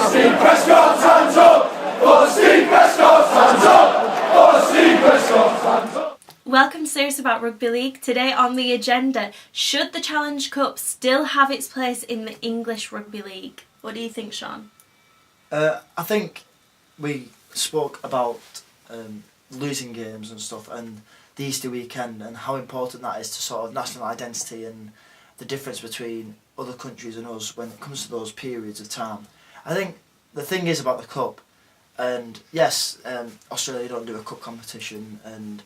Steve Prescott, hands up! For Steve Prescott, hands up! For Steve Prescott, hands up! Welcome to Serious About Rugby League. Today on the agenda, should the Challenge Cup still have its place in the English Rugby League? What do you think, Sean? I think we spoke about losing games and stuff and the Easter weekend and how important that is to sort of national identity and the difference between other countries and us when it comes to those periods of time. I think the thing is about the Cup, and yes, Australia don't do a Cup competition and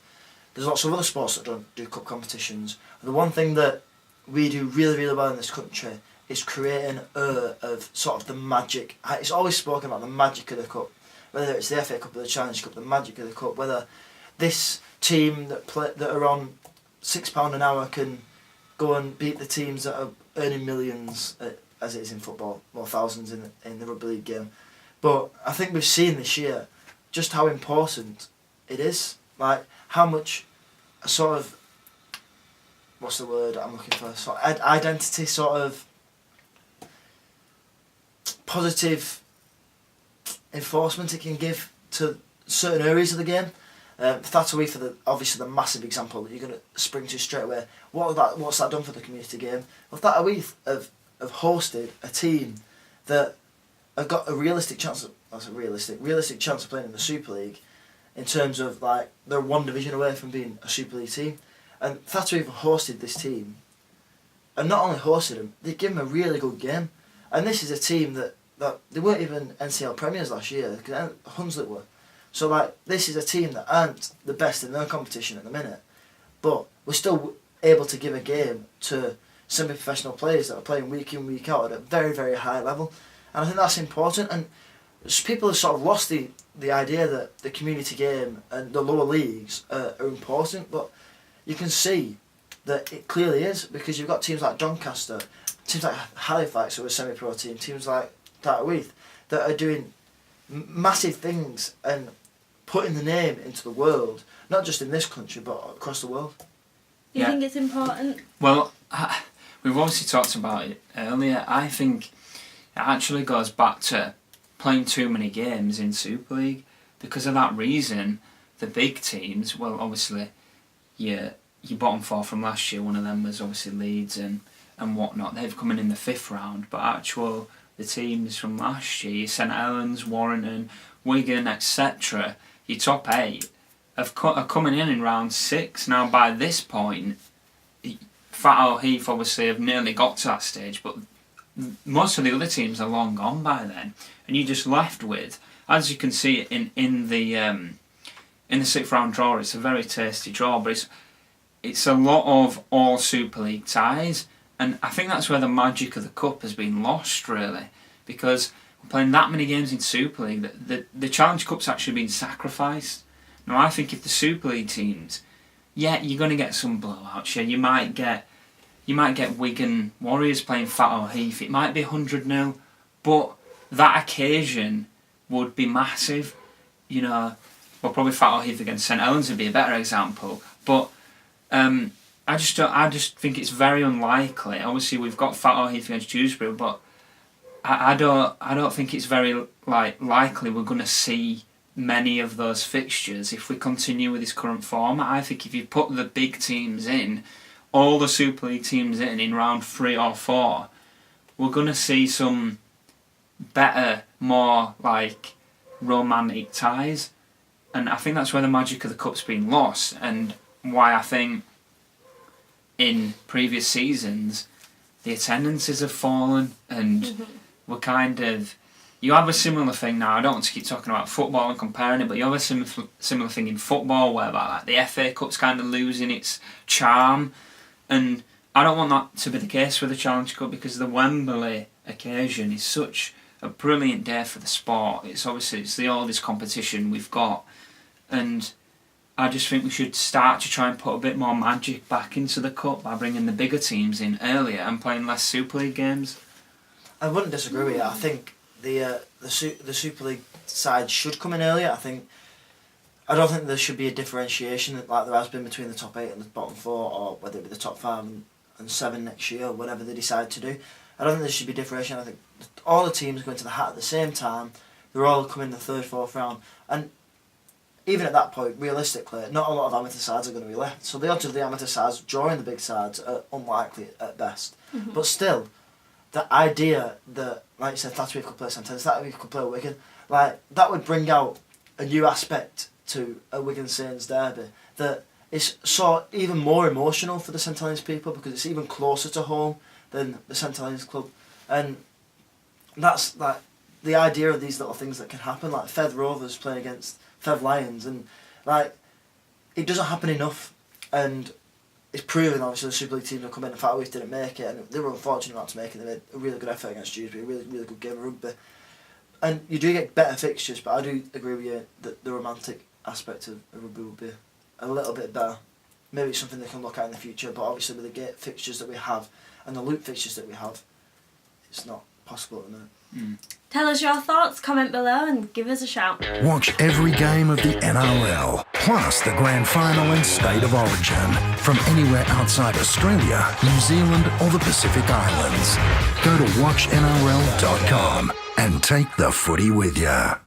there's lots of other sports that don't do Cup competitions. The one thing that we do really, really well in this country is creating of sort of the magic. It's always spoken about the magic of the Cup, whether it's the FA Cup or the Challenge Cup, the magic of the Cup, whether this team that are on £6 an hour can go and beat the teams that are earning millions, as it is in football, or thousands in the rugby league game. But I think we've seen this year just how important it is, like how much a sort of, what's the word I'm looking for, sort of identity, sort of positive enforcement it can give to certain areas of the game. Thatawee for obviously the massive example that you're going to spring to straight away. What's that done for the community game? Well, Thatawee have hosted a team that have got a realistic chance of playing in the Super League, in terms of like they're one division away from being a Super League team, and Thatawee have hosted this team, and not only hosted them, they give them a really good game, and this is a team that they weren't even NCL premiers last year because Hunslet were. So like this is a team that aren't the best in their competition at the minute, but we're still able to give a game to semi-professional players that are playing week in, week out at a very, very high level, and I think that's important. And people have sort of lost the idea that the community game and the lower leagues are important, but you can see that it clearly is, because you've got teams like Doncaster, teams like Halifax, who are a semi-pro team, teams like Thatawee that are doing massive things and putting the name into the world, not just in this country but across the world. Do you think it's important? Well, we've obviously talked about it earlier. I think it actually goes back to playing too many games in Super League. Because of that reason, the big teams, well, obviously your bottom four from last year, one of them was obviously Leeds and whatnot, they've come in the 5th round, but the teams from last year, your St Helens, Warrington, Wigan, etc., your top 8 are coming in round 6. Now by this point, Fat Heath obviously have nearly got to that stage, but most of the other teams are long gone by then, and you're just left with, as you can see in the 6th round draw, it's a very tasty draw, but it's a lot of all Super League ties, and I think that's where the magic of the Cup has been lost, really, because we're playing that many games in Super League that the Challenge Cup's actually been sacrificed. Now I think if the Super League teams, yeah, you're going to get some blowouts, yeah, you might get Wigan Warriors playing Fat Heath, it might be 100-0, but that occasion would be massive, you know. Well, probably Fat Heath against St Helens would be a better example, but I just think it's very unlikely. Obviously, we've got Fat Heath against Dewsbury, but I don't think it's very likely we're going to see many of those fixtures if we continue with this current format. I think if you put the big teams in, all the Super League teams in round 3 or 4, we're going to see some better, more like romantic ties, and I think that's where the magic of the Cup's been lost, and why I think in previous seasons the attendances have fallen, and we're kind of, you have a similar thing now. I don't want to keep talking about football and comparing it, but you have a similar thing in football whereby like the FA Cup's kind of losing its charm, and I don't want that to be the case with the Challenge Cup, because the Wembley occasion is such a brilliant day for the sport. It's the oldest competition we've got, and I just think we should start to try and put a bit more magic back into the Cup by bringing the bigger teams in earlier and playing less Super League games. I wouldn't disagree with you. I think the Super League side should come in earlier. I don't think there should be a differentiation like there has been between the top 8 and the bottom 4, or whether it be the top 5 and 7 next year, or whatever they decide to do. I don't think there should be differentiation. I think all the teams going to the hat at the same time. They're all coming in the third, fourth round, and even at that point, realistically, not a lot of amateur sides are going to be left. So the odds of the amateur sides drawing the big sides are unlikely at best. But still, the idea that, like you said, Thatcherby could play St Helens, Thatcherby could play Wigan, like that would bring out a new aspect to a Wigan Saints derby that is even more emotional for the St Helens people because it's even closer to home than the St Helens club, and that's like the idea of these little things that can happen, like Fed Rovers playing against Fed Lions, and like it doesn't happen enough, and it's proven obviously the Super League teams have come in and Fatterwith didn't make it, and they were unfortunate not to make it. They made a really good effort against Dewsbury, a really good game of rugby, and you do get better fixtures, but I do agree with you that the romantic aspect of rugby would be a little bit better. Maybe it's something they can look at in the future, but obviously with the gate fixtures that we have and the loop fixtures that we have, it's not possible at the minute. Tell us your thoughts, comment below and give us a shout. Watch every game of the NRL, plus the grand final and state of origin from anywhere outside Australia, New Zealand or the Pacific Islands. Go to watchnrl.com and take the footy with you.